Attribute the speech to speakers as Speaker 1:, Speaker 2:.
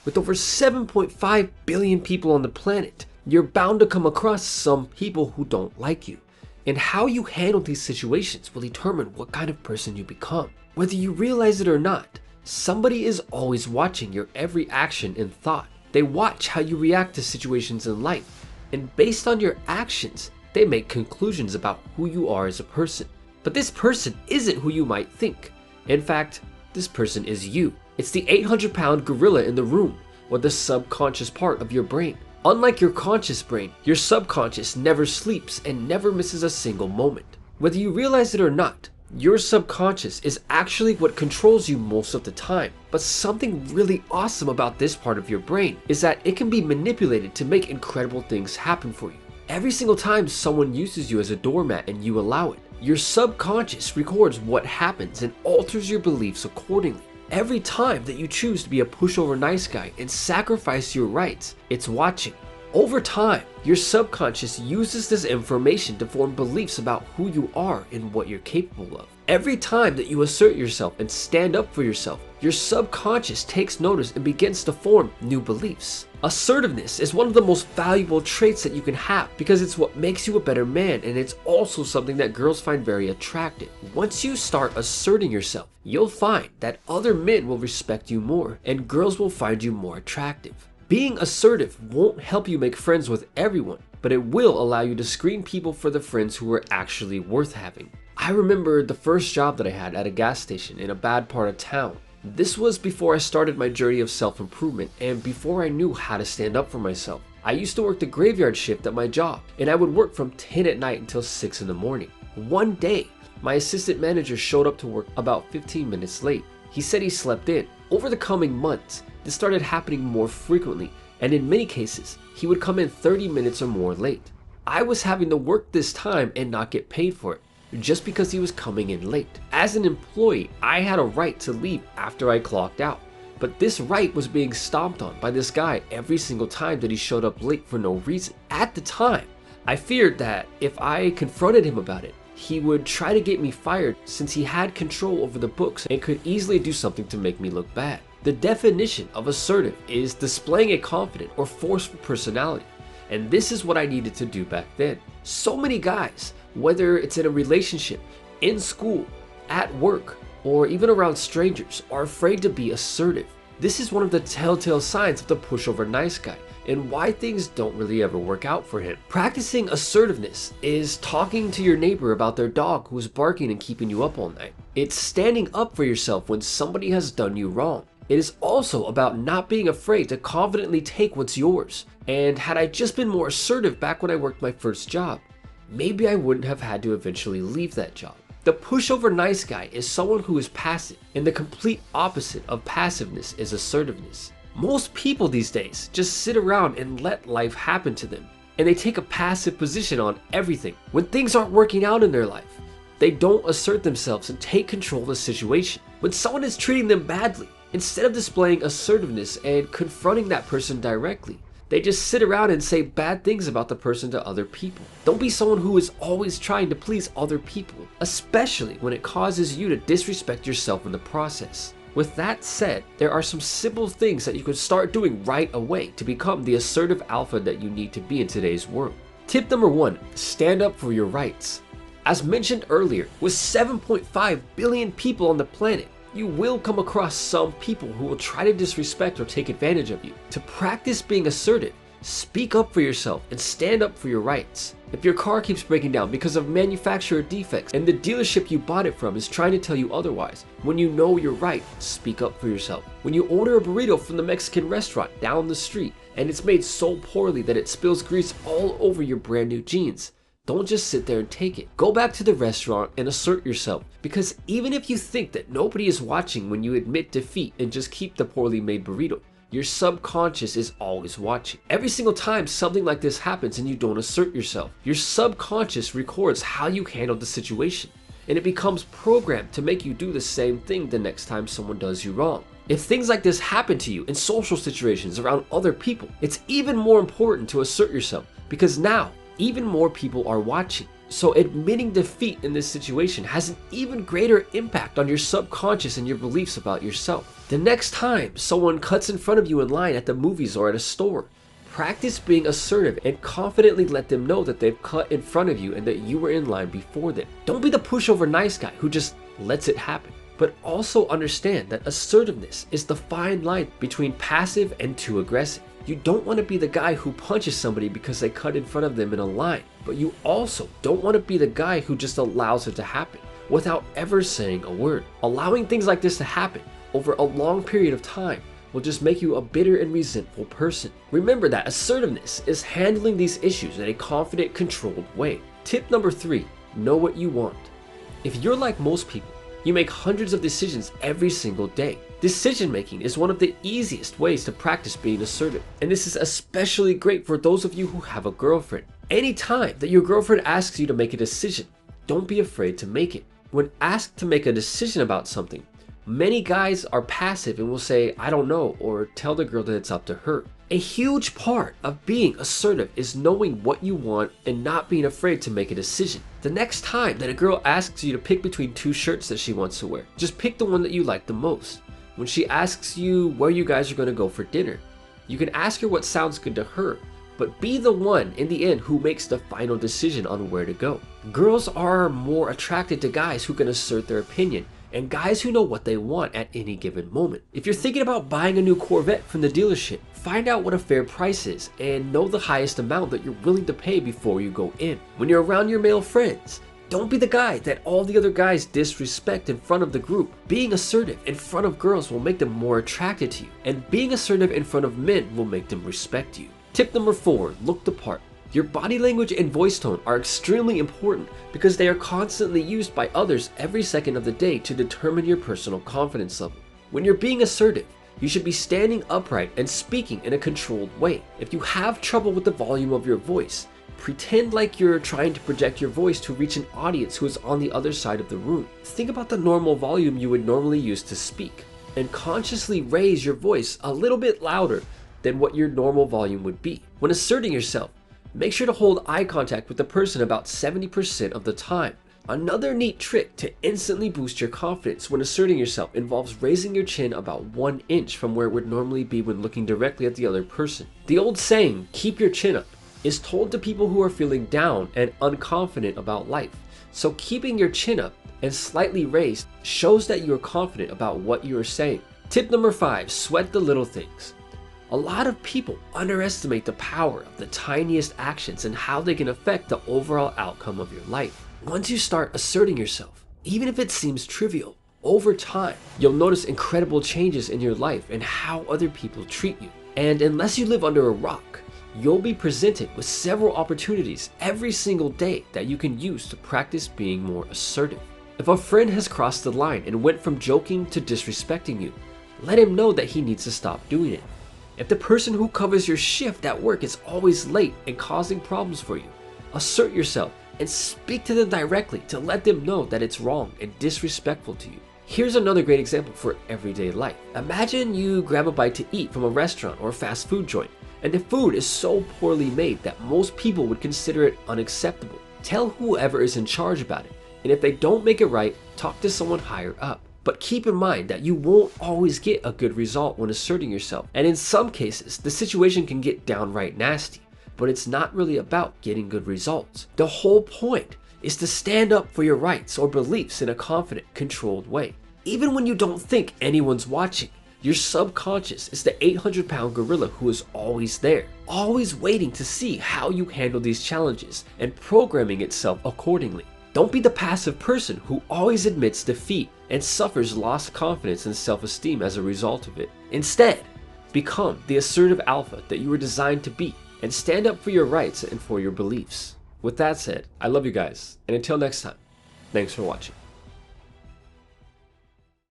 Speaker 1: With over 7.5 billion people on the planet, you're bound to come across some people who don't like you. And how you handle these situations will determine what kind of person you become. Whether you realize it or not, somebody is always watching your every action and thought. They watch how you react to situations in life, and based on your actions, they make conclusions about who you are as a person. But this person isn't who you might think. In fact, this person is you. It's the 800-pound gorilla in the room, or the subconscious part of your brain. Unlike your conscious brain, your subconscious never sleeps and never misses a single moment. Whether you realize it or not, your subconscious is actually what controls you most of the time. But something really awesome about this part of your brain is that it can be manipulated to make incredible things happen for you. Every single time someone uses you as a doormat and you allow it, your subconscious records what happens and alters your beliefs accordingly. Every time that you choose to be a pushover nice guy and sacrifice your rights, it's watching. Over time, your subconscious uses this information to form beliefs about who you are and what you're capable of. Every time that you assert yourself and stand up for yourself, your subconscious takes notice and begins to form new beliefs. Assertiveness is one of the most valuable traits that you can have because it's what makes you a better man, and it's also something that girls find very attractive. Once you start asserting yourself, you'll find that other men will respect you more and girls will find you more attractive. Being assertive won't help you make friends with everyone, but it will allow you to screen people for the friends who are actually worth having. I remember the first job that I had at a gas station in a bad part of town. This was before I started my journey of self-improvement and before I knew how to stand up for myself. I used to work the graveyard shift at my job, and I would work from 10 at night until 6 in the morning. One day, my assistant manager showed up to work about 15 minutes late. He said he slept in. Over the coming months, this started happening more frequently, and in many cases, he would come in 30 minutes or more late. I was having to work this time and not get paid for it, just because he was coming in late. As an employee, I had a right to leave after I clocked out, but this right was being stomped on by this guy every single time that he showed up late for no reason. At the time, I feared that if I confronted him about it, he would try to get me fired since he had control over the books and could easily do something to make me look bad. The definition of assertive is displaying a confident or forceful personality, and this is what I needed to do back then. So many guys, whether it's in a relationship, in school, at work, or even around strangers, are afraid to be assertive. This is one of the telltale signs of the pushover nice guy and why things don't really ever work out for him. Practicing assertiveness is talking to your neighbor about their dog who's barking and keeping you up all night. It's standing up for yourself when somebody has done you wrong. It is also about not being afraid to confidently take what's yours. And had I just been more assertive back when I worked my first job, maybe I wouldn't have had to eventually leave that job. The pushover nice guy is someone who is passive, and the complete opposite of passiveness is assertiveness. Most people these days just sit around and let life happen to them, and they take a passive position on everything. When things aren't working out in their life, they don't assert themselves and take control of the situation. When someone is treating them badly, instead of displaying assertiveness and confronting that person directly, they just sit around and say bad things about the person to other people. Don't be someone who is always trying to please other people, especially when it causes you to disrespect yourself in the process. With that said, there are some simple things that you can start doing right away to become the assertive alpha that you need to be in today's world. Tip number 1, stand up for your rights. As mentioned earlier, with 7.5 billion people on the planet, you will come across some people who will try to disrespect or take advantage of you. To practice being assertive, speak up for yourself and stand up for your rights. If your car keeps breaking down because of manufacturer defects and the dealership you bought it from is trying to tell you otherwise, when you know you're right, speak up for yourself. When you order a burrito from the Mexican restaurant down the street and it's made so poorly that it spills grease all over your brand new jeans, don't just sit there and take it. Go back to the restaurant and assert yourself, because even if you think that nobody is watching when you admit defeat and just keep the poorly made burrito, your subconscious is always watching. Every single time something like this happens and you don't assert yourself, your subconscious records how you handled the situation, and it becomes programmed to make you do the same thing the next time someone does you wrong. If things like this happen to you in social situations around other people, it's even more important to assert yourself, because now even more people are watching. So admitting defeat in this situation has an even greater impact on your subconscious and your beliefs about yourself. The next time someone cuts in front of you in line at the movies or at a store, practice being assertive and confidently let them know that they've cut in front of you and that you were in line before them. Don't be the pushover nice guy who just lets it happen, but also understand that assertiveness is the fine line between passive and too aggressive. You don't want to be the guy who punches somebody because they cut in front of them in a line, but you also don't want to be the guy who just allows it to happen without ever saying a word. Allowing things like this to happen over a long period of time will just make you a bitter and resentful person. Remember that assertiveness is handling these issues in a confident, controlled way. Tip number 3, know what you want. If you're like most people, you make hundreds of decisions every single day. Decision making is one of the easiest ways to practice being assertive, and this is especially great for those of you who have a girlfriend. Anytime that your girlfriend asks you to make a decision, don't be afraid to make it. When asked to make a decision about something, many guys are passive and will say, I don't know, or tell the girl that it's up to her. A huge part of being assertive is knowing what you want and not being afraid to make a decision. The next time that a girl asks you to pick between 2 shirts that she wants to wear, just pick the one that you like the most. When she asks you where you guys are going to go for dinner, you can ask her what sounds good to her, but be the one in the end who makes the final decision on where to go. Girls are more attracted to guys who can assert their opinion and guys who know what they want at any given moment. If you're thinking about buying a new Corvette from the dealership, find out what a fair price is and know the highest amount that you're willing to pay before you go in. When you're around your male friends, don't be the guy that all the other guys disrespect in front of the group. Being assertive in front of girls will make them more attracted to you, and being assertive in front of men will make them respect you. Tip number 4, look the part. Your body language and voice tone are extremely important because they are constantly used by others every second of the day to determine your personal confidence level. When you're being assertive, you should be standing upright and speaking in a controlled way. If you have trouble with the volume of your voice, pretend like you're trying to project your voice to reach an audience who is on the other side of the room. Think about the normal volume you would normally use to speak, and consciously raise your voice a little bit louder than what your normal volume would be. When asserting yourself, make sure to hold eye contact with the person about 70% of the time. Another neat trick to instantly boost your confidence when asserting yourself involves raising your chin about 1 inch from where it would normally be when looking directly at the other person. The old saying, keep your chin up, is told to people who are feeling down and unconfident about life. So keeping your chin up and slightly raised shows that you are confident about what you are saying. Tip number 5, sweat the little things. A lot of people underestimate the power of the tiniest actions and how they can affect the overall outcome of your life. Once you start asserting yourself, even if it seems trivial, over time, you'll notice incredible changes in your life and how other people treat you. And unless you live under a rock, you'll be presented with several opportunities every single day that you can use to practice being more assertive. If a friend has crossed the line and went from joking to disrespecting you, let him know that he needs to stop doing it. If the person who covers your shift at work is always late and causing problems for you, assert yourself and speak to them directly to let them know that it's wrong and disrespectful to you. Here's another great example for everyday life. Imagine you grab a bite to eat from a restaurant or a fast food joint, and the food is so poorly made that most people would consider it unacceptable. Tell whoever is in charge about it, and if they don't make it right, talk to someone higher up. But keep in mind that you won't always get a good result when asserting yourself, and in some cases, the situation can get downright nasty, but it's not really about getting good results. The whole point is to stand up for your rights or beliefs in a confident, controlled way. Even when you don't think anyone's watching, your subconscious is the 800-pound gorilla who is always there, always waiting to see how you handle these challenges and programming itself accordingly. Don't be the passive person who always admits defeat and suffers lost confidence and self-esteem as a result of it. Instead, become the assertive alpha that you were designed to be and stand up for your rights and for your beliefs. With that said, I love you guys, and until next time, thanks for watching.